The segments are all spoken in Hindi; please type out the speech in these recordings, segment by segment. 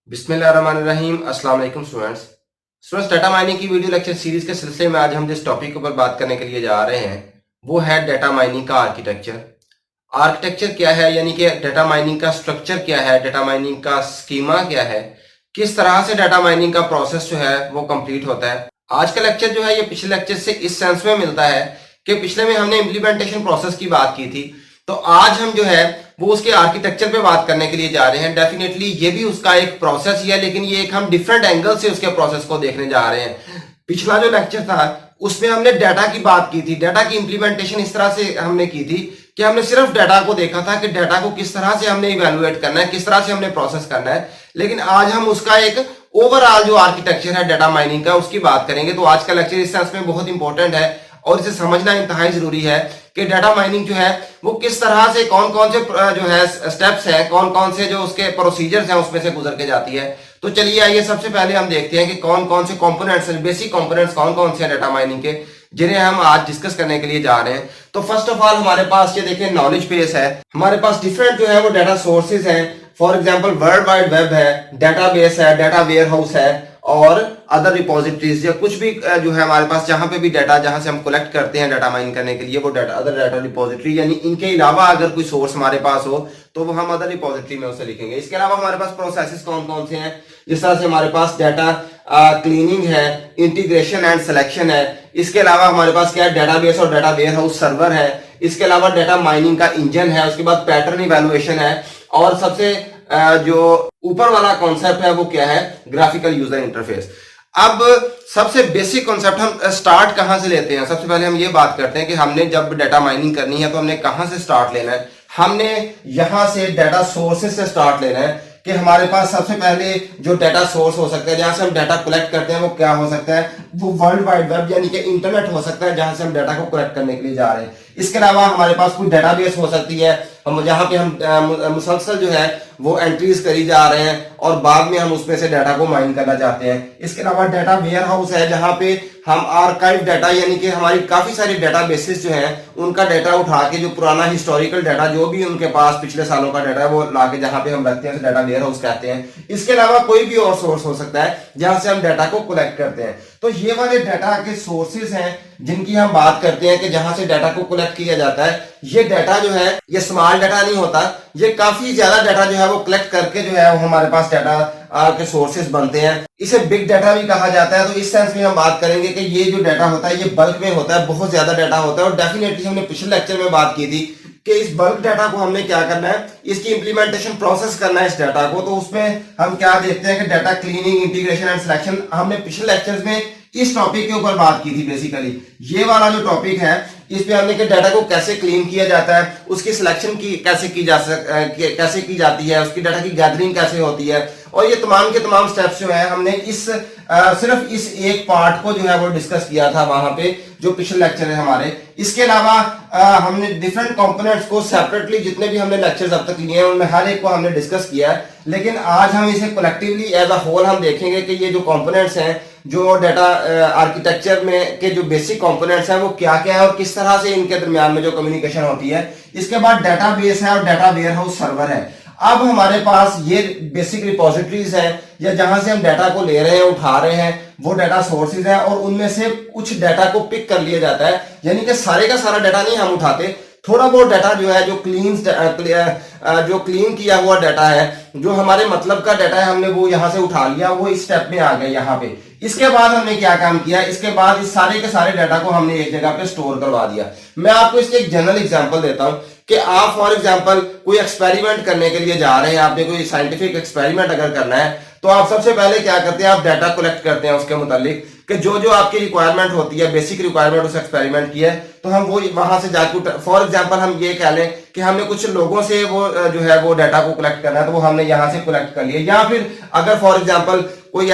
बिस्मिल्लाहिर्रहमानिर्रहीम। अस्सलाम वालेकुम स्टूडेंट्स। डाटा माइनिंग की वीडियो लेक्चर सीरीज के सिलसिले में आज हम जिस टॉपिक के ऊपर बात करने के लिए जा रहे हैं वो है डाटा माइनिंग का आर्किटेक्चर। आर्किटेक्चर क्या है, यानी कि डाटा माइनिंग का स्ट्रक्चर क्या है, डाटा माइनिंग का स्कीमा क्या है, किस तरह से डाटा माइनिंग का प्रोसेस जो है वो कंप्लीट होता है। आज का लेक्चर जो है ये पिछले लेक्चर से इस सेंस में मिलता है कि पिछले में हमने इम्प्लीमेंटेशन प्रोसेस की बात की थी, तो आज हम जो है वो उसके आर्किटेक्चर पे बात करने के लिए जा रहे हैं। डेफिनेटली ये भी उसका एक प्रोसेस ही है, लेकिन ये एक हम डिफरेंट एंगल से उसके प्रोसेस को देखने जा रहे हैं। पिछला जो लेक्चर था उसमें हमने डाटा की बात की थी, डाटा की इंप्लीमेंटेशन इस तरह से हमने की थी कि हमने सिर्फ डाटा को देखा था कि डाटा को किस तरह से हमने इवेलुएट करना है, किस तरह से हमने प्रोसेस करना है। लेकिन आज हम उसका एक ओवरऑल जो आर्किटेक्चर है डाटा माइनिंग का उसकी बात करेंगे। तो आज का लेक्चर इस सेंस में बहुत इंपॉर्टेंट है और इसे समझना इंतहाई जरूरी है कि डाटा माइनिंग जो है वो किस तरह से कौन कौन से जो है स्टेप्स हैं, कौन कौन से जो उसके प्रोसीजर्स हैं उसमें से गुजर के जाती है। तो चलिए आइए सबसे पहले हम देखते हैं कि कौन कौन से कंपोनेंट्स, बेसिक कंपोनेंट्स कौन कौन से हैं डाटा माइनिंग के, जिन्हें हम आज डिस्कस करने के लिए जा रहे हैं। तो फर्स्ट ऑफ ऑल हमारे पास ये देखिए नॉलेज बेस है, हमारे पास डिफरेंट जो है वो डाटा सोर्सेज हैं। For example world wide web है, डाटाबेस है, डाटा वेयर हाउस है और अदर रिपोजिटरीज या कुछ भी जो है हमारे पास जहां पे भी डाटा जहां से हम कलेक्ट करते हैं डाटा माइन करने के लिए वो डाटा अदर डाटा रिपोजिटरी, यानी इनके अलावा अगर कोई सोर्स हमारे पास हो तो वो हम अदर रिपोजिटरी में उसे लिखेंगे। इसके अलावा हमारे पास प्रोसेसेस कौन कौन से हैं, जिस तरह से हमारे पास डाटा क्लीनिंग है, इंटीग्रेशन एंड सिलेक्शन है। इसके अलावा हमारे पास क्या है, डाटाबेस और डाटा वेयर हाउस सर्वर है। इसके अलावा डाटा माइनिंग का इंजन है, उसके बाद पैटर्न इवेलुएशन है और सबसे जो ऊपर वाला कॉन्सेप्ट है वो क्या है, ग्राफिकल यूजर इंटरफेस। अब सबसे बेसिक कॉन्सेप्ट हम स्टार्ट कहां से लेते हैं। सबसे पहले हम ये बात करते हैं कि हमने जब डाटा माइनिंग करनी है तो हमने कहां से स्टार्ट लेना है। हमने यहां से डाटा सोर्सेस से स्टार्ट लेना है कि हमारे पास सबसे पहले जो डाटा सोर्स हो सकता है जहां से हम डाटा कलेक्ट करते हैं वो क्या हो सकता है, वो वर्ल्ड वाइड वेब यानी कि इंटरनेट हो सकता है जहां से हम डाटा को कलेक्ट करने के लिए जा रहे हैं। इसके अलावा हमारे पास कोई डाटाबेस हो सकती है, हम जहां पे हम मुसलसल जो है वो एंट्रीज करी जा रहे हैं और बाद में हम उसमें से डाटा को माइन करना चाहते हैं। इसके अलावा डाटा वेयर हाउस है जहां पे हम आर्काइव डाटा यानी कि हमारी काफी सारी डाटा बेसिस जो हैं उनका डाटा उठा के जो पुराना हिस्टोरिकल डाटा जो भी उनके पास पिछले सालों का डाटा है वो लाके जहां पे हम रखते हैं डाटा वेयर हाउस कहते हैं। इसके अलावा कोई भी और सोर्स हो सकता है जहां से हम डाटा को कलेक्ट करते हैं। तो ये वाले डाटा के सोर्सेज हैं जिनकी हम बात करते हैं कि जहां से डाटा को कलेक्ट किया जाता है। ये डाटा जो है ये स्मॉल डाटा नहीं होता, ये काफी ज्यादा डाटा जो है वो कलेक्ट करके जो है वो हमारे पास डाटा के सोर्सेज बनते हैं। इसे बिग डाटा भी कहा जाता है। तो इस सेंस में हम बात करेंगे कि ये जो डाटा होता है ये बल्क में होता है, बहुत ज्यादा डाटा होता है। और डेफिनेटली हमने पिछले लेक्चर में बात की थी कि इस बल्क डाटा को हमने क्या करना है, इसकी इंप्लीमेंटेशन प्रोसेस करना है इस डाटा को। तो उसमें हम क्या देखते हैं कि data cleaning, integration and selection, हमने पिछले लेक्चर्स में इस टॉपिक के ऊपर बात की थी। बेसिकली ये वाला जो टॉपिक है इस पे हमने कि डाटा को कैसे क्लीन किया जाता है, उसकी सिलेक्शन की कैसे की जाती है, उसकी डाटा की गैदरिंग कैसे होती है, और ये तमाम के तमाम स्टेप्स जो है हमने इस सिर्फ इस एक पार्ट को जो है वो डिस्कस किया था वहां पे जो पिछले लेक्चर है हमारे। इसके अलावा हमने डिफरेंट कंपोनेंट्स को सेपरेटली जितने भी हमने लेक्चर्स अब तक लिए हैं उनमें हर एक को हमने डिस्कस किया है। लेकिन आज हम इसे कलेक्टिवली एज अ होल हम देखेंगे कि ये जो कंपोनेंट्स हैं, जो डाटा आर्किटेक्चर में के जो बेसिक कंपोनेंट्स हैं वो क्या क्या है और किस तरह से इनके दरमियान में जो कम्युनिकेशन होती है। इसके बाद डाटाबेस है और डाटा वेयर हाउस सर्वर है। अब हमारे पास ये बेसिक रिपोजिटरीज हैं या जहां से हम डाटा को ले रहे हैं, उठा रहे हैं, वो डाटा सोर्सेज हैं और उनमें से कुछ डाटा को पिक कर लिया जाता है। यानी कि सारे का सारा डाटा नहीं हम उठाते, थोड़ा बहुत डाटा जो है जो क्लीन किया हुआ डाटा है, जो हमारे मतलब का डाटा है, हमने वो यहां से उठा लिया, वो इस स्टेप में आ गए यहाँ पे। इसके बाद हमने क्या काम किया, इसके बाद इस सारे के सारे डाटा को हमने एक जगह पे स्टोर करवा दिया। मैं आपको इसके एक जनरल एग्जांपल देता हूं कि आप फॉर एग्जांपल कोई एक्सपेरिमेंट करने के लिए जा रहे हैं, आपने कोई साइंटिफिक एक्सपेरिमेंट अगर करना है तो आप सबसे पहले क्या करते हैं, आप डाटा कलेक्ट करते हैं उसके मुतालिक कि जो जो आपकी रिक्वायरमेंट होती है, बेसिक रिक्वायरमेंट उस एक्सपेरिमेंट की है, तो हम वो वहां से जाकर फॉर एग्जांपल हम ये कह लें कि हमने कुछ लोगों से वो जो है वो डाटा को कलेक्ट करना है तो वो हमने यहां से कलेक्ट कर लिया। या फिर अगर फॉर एग्जांपल कोई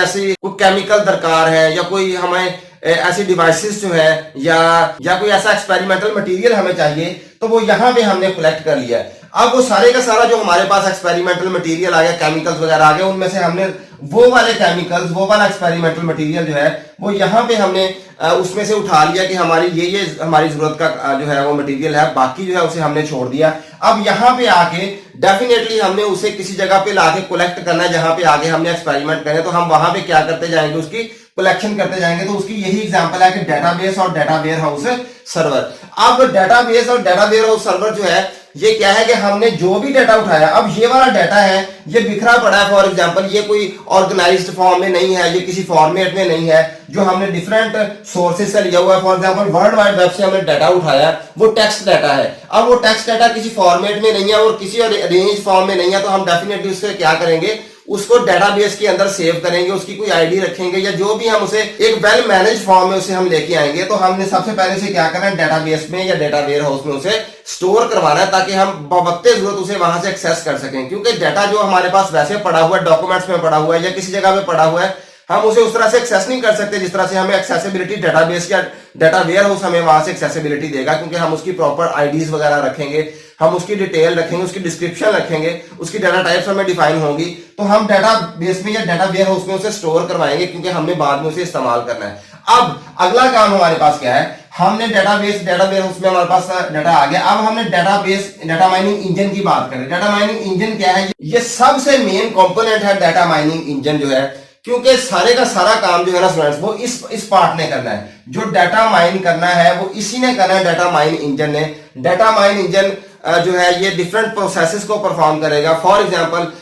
केमिकल दरकार है या कोई हमें ऐसी डिवाइसेस जो है या कोई ऐसा एक्सपेरिमेंटल मटेरियल हमें चाहिए तो वो यहाँ पे हमने कलेक्ट कर लिया है। अब वो सारे का सारा जो हमारे पास एक्सपेरिमेंटल मटेरियल आ गया, केमिकल्स वगैरह आ गए, उनमें से हमने वो वाले केमिकल्स, वो वाला एक्सपेरिमेंटल मटेरियल जो है वो यहाँ पे हमने उसमें से उठा लिया कि हमारी ये हमारी जरूरत का जो है वो मटेरियल है, बाकी जो है उसे हमने छोड़ दिया। अब यहाँ पे आके डेफिनेटली हमने उसे किसी जगह पे लाके कलेक्ट करना है, जहां पे आगे हमने एक्सपेरिमेंट करें, तो हम वहां पे क्या करते जाएंगे, उसकी कलेक्शन करते जाएंगे। तो उसकी यही एग्जांपल है कि डेटाबेस और डेटा वेयर हाउस सर्वर। अब डेटाबेस और डेटा वेयर हाउस सर्वर जो है ये क्या है कि हमने जो भी डाटा उठाया, अब ये वाला डाटा है ये बिखरा पड़ा है, फॉर एग्जांपल ये कोई ऑर्गेनाइज्ड फॉर्म में नहीं है, ये किसी फॉर्मेट में नहीं है जो हमने डिफरेंट सोर्सेज से लिया हुआ है। For example world wide web से हमने डाटा उठाया, वो टेक्स्ट डाटा है। अब वो टेक्स्ट डाटा किसी फॉर्मेट में नहीं है और किसी अरेंज फॉर्म में नहीं है, तो हम डेफिनेटली उससे क्या करेंगे, उसको डेटाबेस के अंदर सेव करेंगे, उसकी कोई आईडी रखेंगे, या जो भी हम उसे एक वेल मैनेज फॉर्म में उसे हम लेके आएंगे। तो हमने सबसे पहले से क्या करना है, डेटाबेस में या डेटा वेयर हाउस में उसे स्टोर करवाना है, ताकि हम बवक्ते जरूरत उसे वहां से एक्सेस कर सकें। क्योंकि डाटा जो हमारे पास वैसे पड़ा हुआ है, डॉक्यूमेंट्स में पड़ा हुआ है या किसी जगह पे पड़ा हुआ है, हम उसे उस तरह से एक्सेस नहीं कर सकते जिस तरह से हमें एक्सेसिबिलिटी डेटाबेस या डाटा वेयर हाउस हमें वहां से एक्सेसिबिलिटी देगा। क्योंकि हम उसकी प्रॉपर आईडीज वगैरह रखेंगे, हम उसकी डिटेल रखेंगे, उसकी डिस्क्रिप्शन रखेंगे, उसकी डाटा टाइप्स हमें डिफाइन होगी, तो हम डाटा बेस में या डाटा वेयर हाउस में उसे स्टोर करवाएंगे, क्योंकि हमने बाद में उसे इस्तेमाल करना है। अब अगला काम हमारे पास क्या है, हमने डेटाबेस डाटा वेयर हाउस में हमारे पास डाटा आ गया। अब हमने डेटाबेस डाटा माइनिंग इंजन की बात करें। डाटा माइनिंग इंजन क्या है, ये सबसे मेन कंपोनेंट है डाटा माइनिंग इंजन जो है, क्योंकि सारे का सारा काम जो है ना स्टूडेंट्स, वो इस पार्ट ने करना है। जो डाटा माइन करना है वो इसी ने करना है, डाटा माइन इंजन ने। डाटा माइन इंजन जो है ये डिफरेंट प्रोसेसेस को परफॉर्म करेगा। फॉर एग्जांपल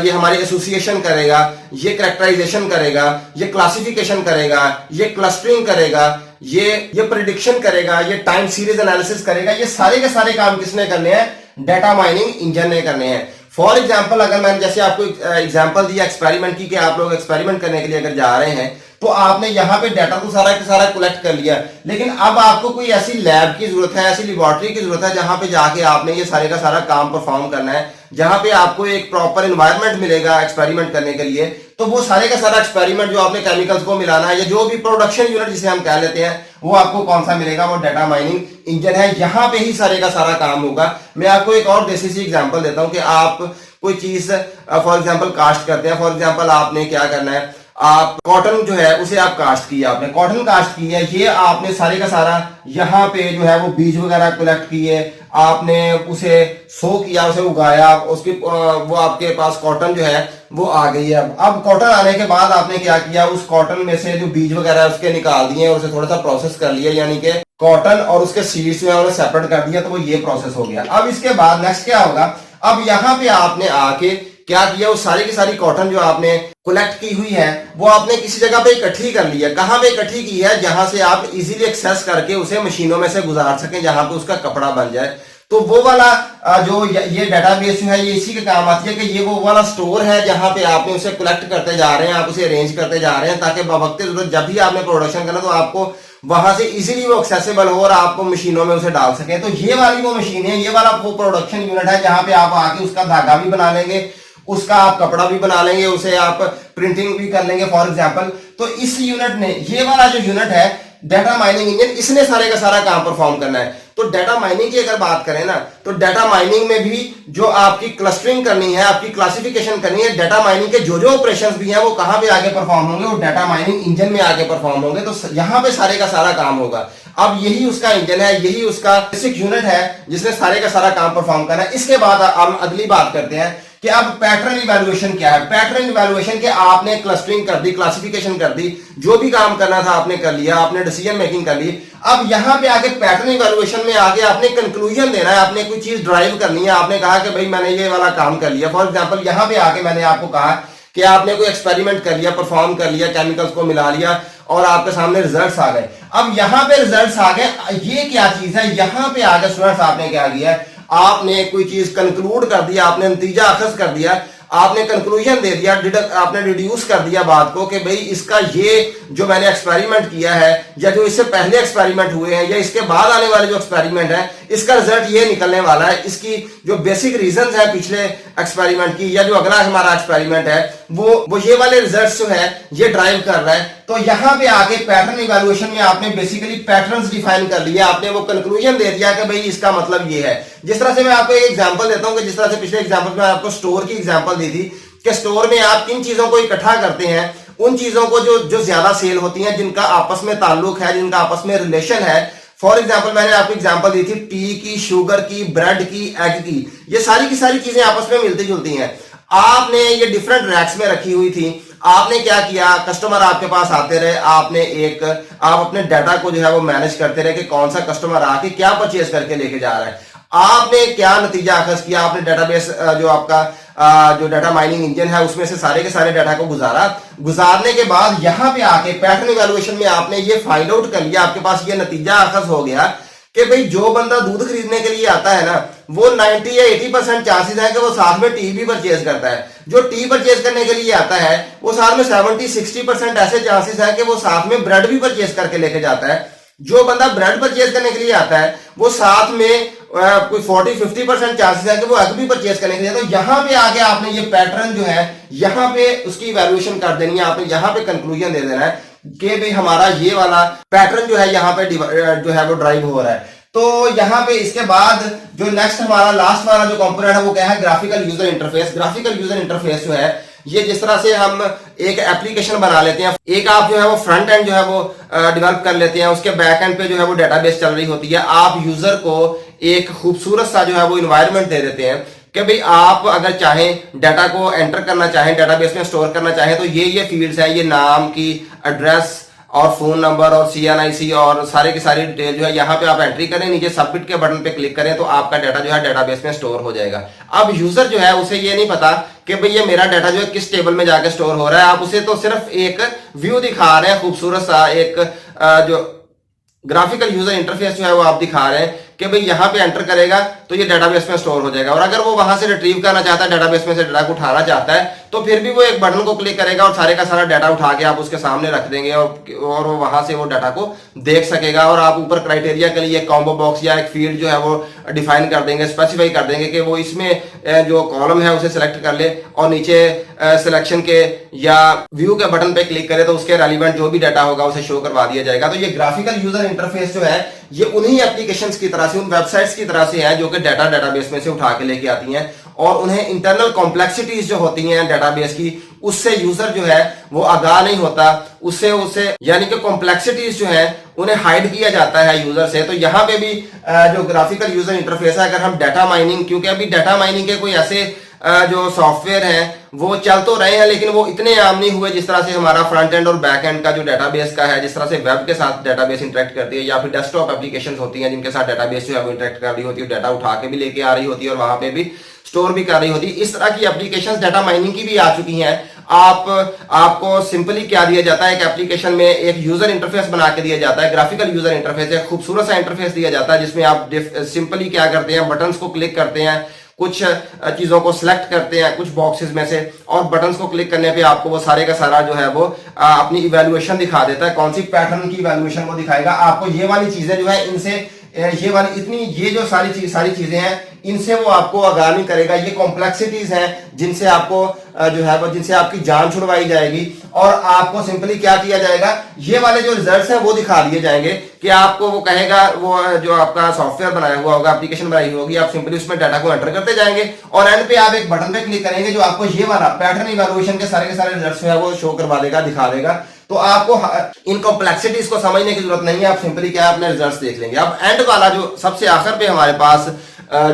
ये हमारी एसोसिएशन करेगा, ये कैरेक्टराइजेशन करेगा, ये क्लासिफिकेशन करेगा, ये क्लस्टरिंग करेगा, ये प्रिडिक्शन करेगा, ये टाइम सीरीज एनालिसिस करेगा। ये सारे के सारे काम किसने करने हैं, डाटा माइनिंग इंजन ने करने हैं। फॉर एग्जाम्पल अगर मैंने जैसे आपको एग्जाम्पल दिया एक्सपेरिमेंट की कि आप लोग एक्सपेरिमेंट करने के लिए अगर जा रहे हैं, तो आपने यहाँ पे डाटा तो सारा का सारा कलेक्ट कर लिया, लेकिन अब आपको कोई ऐसी लैब की जरूरत है, ऐसी लेबोरेटरी की जरूरत है जहां पे जाके आपने ये सारे का सारा काम परफॉर्म करना है, जहां पे आपको एक प्रॉपर एनवायरनमेंट मिलेगा एक्सपेरिमेंट करने के लिए। तो वो सारे का सारा एक्सपेरिमेंट जो आपने केमिकल्स को मिलाना है, या जो भी प्रोडक्शन यूनिट जिसे हम कह लेते हैं, वो आपको कौन सा मिलेगा, वो डाटा माइनिंग इंजन है। यहाँ पे ही सारे का सारा काम होगा। मैं आपको एक और देसी सी एग्जाम्पल देता हूँ कि आप कोई चीज फॉर एग्जाम्पल कास्ट करते हैं। फॉर एग्जाम्पल आपने क्या करना है, आप कॉटन जो है उसे आप कास्ट किया, आपने कॉटन कास्ट की है, ये आपने सारे का सारा यहाँ पे जो है वो बीज वगैरह कलेक्ट किए, आपने उसे सो किया, उसे उगाया, उसकी वो आपके पास कॉटन जो है वो आ गई है। अब कॉटन आने के बाद आपने क्या किया, उस कॉटन में से जो बीज वगैरह है उसके निकाल दिए और उसे थोड़ा सा प्रोसेस कर लिया, यानी कि कॉटन और उसके सीड्स जो है उन्हें सेपरेट कर दिया, तो वो ये प्रोसेस हो गया। अब इसके बाद नेक्स्ट क्या होगा, अब यहाँ पे आपने आके क्या किया, वो सारी की सारी कॉटन जो आपने कलेक्ट की हुई है वो आपने किसी जगह पे इकट्ठी कर ली है। कहां पे इकट्ठी की है, जहां से आप इजीली एक्सेस करके उसे मशीनों में से गुजार सकें, जहां पे उसका कपड़ा बन जाए। तो वो वाला जो ये डाटाबेस जो है ये इसी के काम आती है कि ये वो वाला स्टोर है जहां पे आपने उसे कलेक्ट करते जा रहे हैं, आप उसे अरेंज करते जा रहे हैं, ताकि बवक्ते जरूरत जब भी आपने प्रोडक्शन करना तो आपको वहां से इजीली वो एक्सेसिबल हो और आपको मशीनों में उसे डाल सके। तो ये वाली वो मशीन है, ये वाला वो प्रोडक्शन यूनिट है जहां पे आप आके उसका धागा भी बना लेंगे, उसका आप कपड़ा भी बना लेंगे, उसे आप प्रिंटिंग भी कर लेंगे फॉर एग्जांपल। तो इस यूनिट ने, ये वाला जो यूनिट है डाटा माइनिंग इंजन, इसने सारे का सारा काम परफॉर्म करना है। तो डाटा माइनिंग की अगर बात करें ना, तो डाटा माइनिंग में भी जो आपकी क्लस्टरिंग करनी है, आपकी क्लासिफिकेशन करनी है, डाटा माइनिंग के जो ऑपरेशंस भी हैं वो कहां पे आगे परफॉर्म होंगे, वो डाटा माइनिंग इंजन में आगे परफॉर्म होंगे। तो यहां पे सारे का सारा काम होगा। अब यही उसका इंजन है, यही उसका बेसिक यूनिट है जिसने सारे का सारा काम परफॉर्म करना है। इसके बाद हम अगली बात करते हैं कि अब पैटर्न इवैल्यूएशन क्या है। पैटर्न इवैल्यूएशन के आपने क्लस्टरिंग कर दी, क्लासिफिकेशन कर दी, जो भी काम करना था आपने कर लिया, आपने डिसीजन मेकिंग कर ली। अब यहां पे आके पैटर्न इवैल्यूएशन में आगे आपने कंक्लूजन देना है, आपने कोई चीज ड्राइव करनी है। आपने कहा कि भाई मैंने ये वाला काम कर लिया। फॉर एग्जांपल यहां पे आके मैंने आपको कहा कि आपने कोई एक्सपेरिमेंट कर लिया, परफॉर्म कर लिया, केमिकल्स को मिला लिया और आपके सामने रिजल्ट्स आ गए। अब यहां पे रिजल्ट्स आ गए, ये क्या चीज है, यहां पे आगे स्टूडेंट्स आपने क्या किया, आपने कोई चीज कंक्लूड कर दिया, आपने नतीजा अखज कर दिया, आपने कंक्लूजन दे दिया, आपने डिड्यूस कर दिया बात को कि भाई इसका ये जो मैंने एक्सपेरिमेंट किया है, या जो इससे पहले एक्सपेरिमेंट हुए हैं, या इसके बाद आने वाले जो एक्सपेरिमेंट है, इसका रिजल्ट ये निकलने वाला है। इसकी जो बेसिक रीजंस है पिछले एक्सपेरिमेंट की, या जो अगला हमारा एक्सपेरिमेंट है वो ये वाले रिजल्ट्स जो है ये ड्राइव कर रहा है। तो यहां पे आके पैटर्न इवैल्यूएशन में आपने बेसिकली पैटर्न्स डिफाइन कर लिया, आपने वो कंक्लूजन दे दिया कि भाई इसका मतलब ये है। जिस तरह से मैं आपको एक एग्जांपल देता हूं कि जिस तरह से पिछले एग्जांपल में आपको स्टोर की एग्जांपल दी थी कि स्टोर में आप किन चीजों को इकट्ठा करते हैं, उन चीजों को जो ज्यादा सेल होती हैं, जिनका आपस में ताल्लुक है, जिनका आपस में रिलेशन है। फॉर एग्जाम्पल मैंने आपको एग्जांपल दी थी टी की, शुगर की, ब्रेड की, एग की, ये सारी की सारी चीजें आपस में मिलती जुलती हैं। आपने ये डिफरेंट रैक्स में रखी हुई थी, आपने क्या किया, कस्टमर आपके पास आते रहे, आप अपने डाटा को जो है वो मैनेज करते रहे कि कौन सा कस्टमर आके क्या परचेज करके लेके जा रहा है। आपने क्या नतीजा अखज किया, आपने डेटाबेस जो आपका जो डाटा माइनिंग इंजन है उसमें से सारे के सारे डाटा को गुजारने के बाद यहां पे आके पैटर्न इवैल्यूएशन में आपने ये फाइंड आउट कर लिया, आपके पास ये नतीजा अखज हो गया कि भाई जो बंदा दूध खरीदने के लिए आता है ना, वो 90 या 80% चांसेस है कि वो साथ में टी भी परचेज करता है। जो टी परचेज करने के लिए आता है वो साथ में 70-60% ऐसे चांसेस है कि वो साथ में ब्रेड भी परचेज करके लेके जाता है। जो बंदा ब्रेड परचेज करने के लिए आता है वो साथ में कोई 40-50% चांसेस है कि वो एग भी परचेज करने के लिए। तो यहां पे आके आपने ये पैटर्न जो है यहां पे उसकी इवैल्यूएशन कर देनी है, आपने यहां पे कंक्लूजन दे देना है कि भाई हमारा ये वाला पैटर्न जो है यहाँ पे जो है वो ड्राइव हो रहा है। तो यहाँ पे इसके बाद जो नेक्स्ट हमारा लास्ट वाला जो कंपोनेंट है वो क्या है, graphical user interface. Graphical user interface जो है ये जिस तरह से हम एक एप्लीकेशन बना लेते हैं, एक आप जो है वो फ्रंट एंड जो है वो डेवलप कर लेते हैं, उसके बैक एंड पे जो है वो डेटाबेस चल रही होती है। आप यूजर को एक खूबसूरत सा जो है वो इन्वायरमेंट दे देते हैं कि भाई आप अगर चाहें डाटा को एंटर करना चाहें, डेटाबेस में स्टोर करना चाहें, तो ये फील्ड्स है, ये नाम की, एड्रेस और फोन नंबर और CNIC और सारे की सारी डिटेल जो है यहाँ पे आप एंट्री करें, नीचे सबमिट के बटन पे क्लिक करें तो आपका डाटा जो है डेटाबेस में स्टोर हो जाएगा। अब यूजर जो है उसे ये नहीं पता कि भाई ये मेरा डाटा जो है किस टेबल में जाके स्टोर हो रहा है, आप उसे तो सिर्फ एक व्यू दिखा रहे हैं, खूबसूरत सा एक जो ग्राफिकल यूजर इंटरफेस जो है वो आप दिखा रहे हैं कि भाई यहाँ पे एंटर करेगा तो ये डेटाबेस में स्टोर हो जाएगा। और अगर वो वहां से रिट्रीव करना चाहता है, डेटाबेस में से डाटा को उठाना चाहता है, तो फिर भी वो एक बटन को क्लिक करेगा और सारे का सारा डाटा उठा के आप उसके सामने रख देंगे और वो वहां से वो डाटा को देख सकेगा। और आप ऊपर क्राइटेरिया के लिए कॉम्बो बॉक्स या एक फील्ड जो है वो डिफाइन कर देंगे, स्पेसिफाई कर देंगे कि वो इसमें जो कॉलम है उसे सिलेक्ट कर ले और नीचे सिलेक्शन के या व्यू के बटन पे क्लिक करे तो उसके रेलिवेंट जो भी डाटा होगा उसे शो करवा दिया जाएगा। तो ये ग्राफिकल यूजर इंटरफेस जो है ये उन्हीं एप्लीकेशंस की तरह से, उन वेबसाइट्स की तरह से है जो कि डाटा डेटाबेस में से उठा के लेके आती हैं और उन्हें इंटरनल कॉम्प्लेक्सिटीज जो होती हैं डेटाबेस की उससे यूजर जो है वो आगाह नहीं होता, उससे यानी कि कॉम्प्लेक्सिटीज जो है उन्हें हाइड किया जाता है यूजर से। तो यहाँ पे भी जो ग्राफिकल यूजर इंटरफेस है, अगर हम डाटा माइनिंग, क्योंकि अभी डाटा माइनिंग के कोई ऐसे जो सॉफ्टवेयर हैं वो चल तो रहे हैं लेकिन वो इतने आम नहीं हुए जिस तरह से हमारा फ्रंट एंड और बैक एंड का जो डेटाबेस का है, जिस तरह से वेब के साथ डेटाबेस इंटरेक्ट करती है या फिर डेस्कटॉप एप्लीकेशंस होती हैं जिनके साथ डेटाबेस जो है वो इंटरेक्ट कर रही होती है, डाटा उठा के भी लेके आ रही होती है और वहां पे भी स्टोर भी कर रही होती है। इस तरह की एप्लीकेशंस डाटा माइनिंग की भी आ चुकी हैं। आपको सिंपली क्या दिया जाता है, एक एप्लीकेशन में एक यूजर इंटरफेस बना के दिया जाता है, ग्राफिकल यूजर इंटरफेस, एक खूबसूरत सा इंटरफेस दिया जाता है जिसमें आप सिंपली क्या करते हैं, बटन्स को क्लिक करते हैं, कुछ चीजों को सिलेक्ट करते हैं कुछ बॉक्सेस में से और बटन्स को क्लिक करने पे आपको वो सारे का सारा जो है वो अपनी इवैल्यूएशन दिखा देता है। कौन सी पैटर्न की इवैल्यूएशन वो दिखाएगा आपको, ये वाली चीजें जो है इनसे, ये वाली इतनी, ये जो सारी चीजें हैं इनसे वो आपको आगाह नहीं करेगा। ये कॉम्प्लेक्सिटीज हैं जिनसे आपको जो है वो, जिनसे आपकी जान छुड़वाई जाएगी और आपको सिंपली क्या किया जाएगा, ये वाले जो रिजल्ट्स हैं वो दिखा दिए जाएंगे कि आपको वो कहेगा, वो जो आपका सॉफ्टवेयर बनाया हुआ होगा, एप्लीकेशन बनाई होगी, आप सिंपली उसमें डाटा को एंटर करते जाएंगे और एंड पे आप एक बटन पे क्लिक करेंगे जो आपको ये वाला पैटर्न इवैल्यूएशन के सारे रिजल्ट्स जो है वो शो करवा देगा, दिखा देगा। तो आपको इन कॉम्प्लेक्सिटीज को समझने की जरूरत नहीं है, आप सिंपली क्या अपने रिजल्ट्स देख लेंगे। अब एंड वाला जो सबसे आखिर पे हमारे पास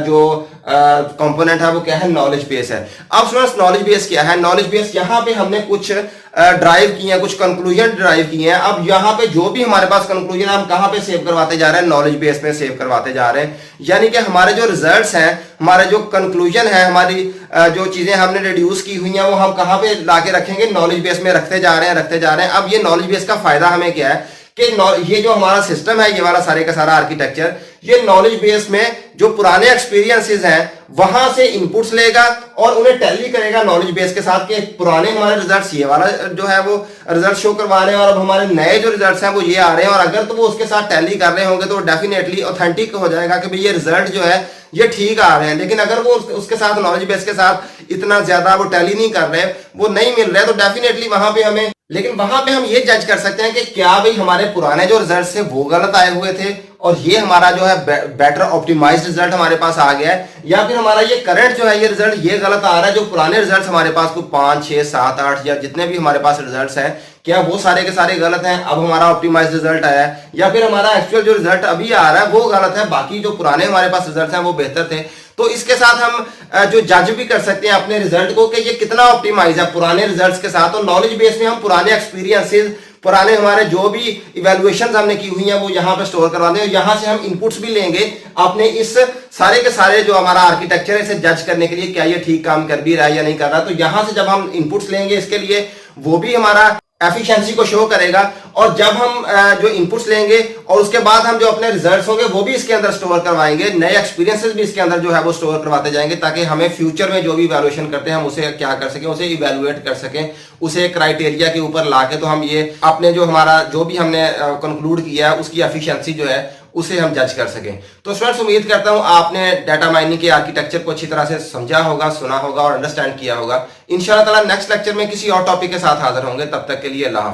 जो कंपोनेंट है वो क्या है, नॉलेज बेस है। अब स्टूडेंट्स नॉलेज बेस क्या है, नॉलेज बेस यहाँ पे हमने कुछ ड्राइव किए हैं, कुछ कंक्लूजन ड्राइव किए हैं। अब यहाँ पे जो भी हमारे पास कंक्लूजन हम कहाँ पे सेव करवाते जा रहे हैं, नॉलेज बेस में सेव करवाते जा रहे हैं। यानी कि हमारे जो रिजल्ट्स हैं, हमारे जो कंक्लूजन है, हमारी जो चीजें हमने रिड्यूस की हुई हैं वो हम कहाँ पे लाके रखेंगे, नॉलेज बेस में रखते जा रहे हैं। अब ये नॉलेज बेस का फायदा हमें क्या है कि ये जो हमारा सिस्टम है, ये वाला सारे का सारा आर्किटेक्चर, ये नॉलेज बेस में जो पुराने एक्सपीरियंसेस हैं वहां से इनपुट्स लेगा और उन्हें टैली करेगा नॉलेज बेस के साथ कि पुराने हमारे रिजल्ट्स ये वाला जो है वो रिजल्ट शो करवा रहे हैं और अब हमारे नए जो रिजल्ट्स हैं वो ये आ रहे हैं। और अगर तो वो उसके साथ टैली कर रहे होंगे तो डेफिनेटली ऑथेंटिक हो जाएगा कि भाई ये रिजल्ट जो है ये ठीक आ रहे हैं। लेकिन अगर वो उसके साथ नॉलेज बेस के साथ इतना ज्यादा वो टैली नहीं कर रहे, वो नहीं मिल रहे, तो डेफिनेटली वहां पे हमें लेकिन वहां पे हम ये जज कर सकते हैं कि क्या भाई हमारे पुराने जो रिजल्ट थे वो गलत आए हुए थे और ये हमारा जो है बेटर ऑप्टिमाइज्ड रिजल्ट हमारे पास आ गया है, या फिर हमारा ये करंट जो है ये रिजल्ट ये गलत आ रहा है। जो पुराने रिजल्ट हमारे पास को 5 6 7 8 या जितने भी हमारे पास रिजल्ट्स हैं, क्या वो सारे के सारे गलत हैं, अब हमारा ऑप्टिमाइज्ड रिजल्ट आया है, या फिर हमारा एक्चुअल जो रिजल्ट अभी आ रहा है वो गलत है, बाकी जो पुराने हमारे पास रिजल्ट हैं वो बेहतर थे। तो इसके साथ हम जो जज भी कर सकते हैं अपने रिजल्ट को कि ये कितना ऑप्टिमाइज है पुराने रिजल्ट्स के साथ। और नॉलेज बेस में हम पुराने एक्सपीरियंसेस, पुराने हमारे जो भी इवेल्युएशन हमने की हुई हैं वो यहाँ पे स्टोर करवा दें, और यहाँ से हम इनपुट्स भी लेंगे अपने इस सारे के सारे जो हमारा आर्किटेक्चर है इसे जज करने के लिए क्या ये ठीक काम कर भी रहा है या नहीं कर रहा। तो यहाँ से जब हम इनपुट्स लेंगे इसके लिए, वो भी हमारा एफिशिएंसी को शो करेगा। और जब हम जो इनपुट्स लेंगे और उसके बाद हम जो अपने रिजल्ट्स होंगे वो भी इसके अंदर स्टोर करवाएंगे, नए एक्सपीरियंसेस भी इसके अंदर जो है वो स्टोर करवाते जाएंगे, ताकि हमें फ्यूचर में जो भी इवैल्यूएशन करते हैं हम उसे क्या कर सकें, उसे इवैल्यूएट कर सकें, उसे क्राइटेरिया के ऊपर लाके तो हम ये अपने जो हमारा जो भी हमने कंक्लूड किया है उसकी एफिशिएंसी जो है उसे हम जज कर सकें। तो स्टूडेंट्स, उम्मीद करता हूं आपने डाटा माइनिंग के आर्किटेक्चर को अच्छी तरह से समझा होगा, सुना होगा और अंडरस्टैंड किया होगा। इंशाल्लाह ताला नेक्स्ट लेक्चर में किसी और टॉपिक के साथ हाजिर होंगे, तब तक के लिए अल्लाह हाफ़िज़।